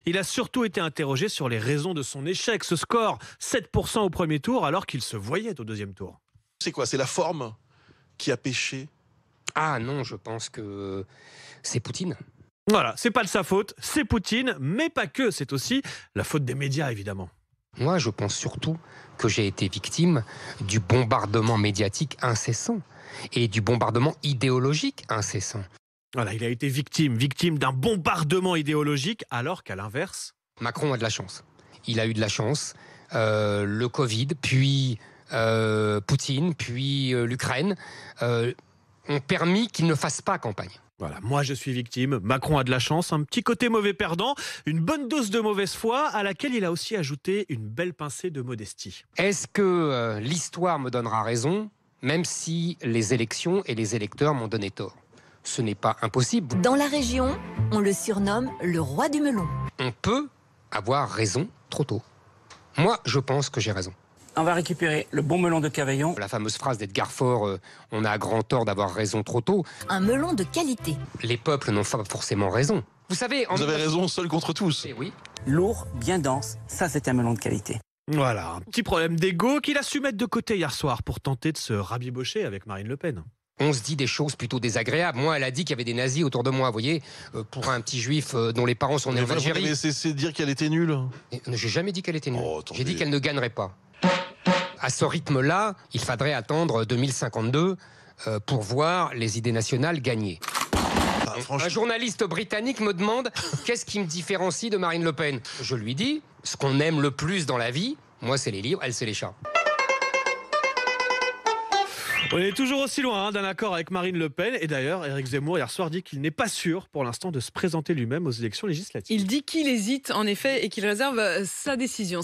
Il a surtout été interrogé sur les raisons de son échec. Ce score, 7% au premier tour, alors qu'il se voyait au deuxième tour. C'est quoi? C'est la forme qui a péché? Ah non, je pense que c'est Poutine. Voilà, c'est pas de sa faute, c'est Poutine, mais pas que, c'est aussi la faute des médias, évidemment. Moi, je pense surtout que j'ai été victime du bombardement médiatique incessant et du bombardement idéologique incessant. Voilà, il a été victime d'un bombardement idéologique, alors qu'à l'inverse... Macron a de la chance. Il a eu de la chance. Le Covid, puis Poutine, puis l'Ukraine ont permis qu'il ne fasse pas campagne. Voilà, moi je suis victime, Macron a de la chance, un petit côté mauvais perdant, une bonne dose de mauvaise foi à laquelle il a aussi ajouté une belle pincée de modestie. Est-ce que l'histoire me donnera raison, même si les élections et les électeurs m'ont donné tort? Ce n'est pas impossible. Dans la région, on le surnomme le roi du melon. On peut avoir raison trop tôt. Moi, je pense que j'ai raison. On va récupérer le bon melon de Cavaillon. La fameuse phrase d'Edgar Faure, on a grand tort d'avoir raison trop tôt. Un melon de qualité. Les peuples n'ont pas forcément raison. Vous savez... Vous avez raison, seul contre tous. Eh oui. Lourd, bien dense, ça c'est un melon de qualité. Voilà, un petit problème d'ego qu'il a su mettre de côté hier soir pour tenter de se rabibocher avec Marine Le Pen. On se dit des choses plutôt désagréables. Moi, elle a dit qu'il y avait des nazis autour de moi, vous voyez, pour un petit juif dont les parents sont nés en Algérie. Vous avez cessé de dire qu'elle était nulle. J'ai jamais dit qu'elle était nulle. Oh, j'ai dit qu'elle ne gagnerait pas. À ce rythme-là, il faudrait attendre 2052 pour voir les idées nationales gagner. Un journaliste britannique me demande qu'est-ce qui me différencie de Marine Le Pen. Je lui dis, ce qu'on aime le plus dans la vie, moi c'est les livres, elle c'est les chats. On est toujours aussi loin d'un accord avec Marine Le Pen. Et d'ailleurs, Éric Zemmour hier soir dit qu'il n'est pas sûr pour l'instant de se présenter lui-même aux élections législatives. Il dit qu'il hésite en effet et qu'il réserve sa décision.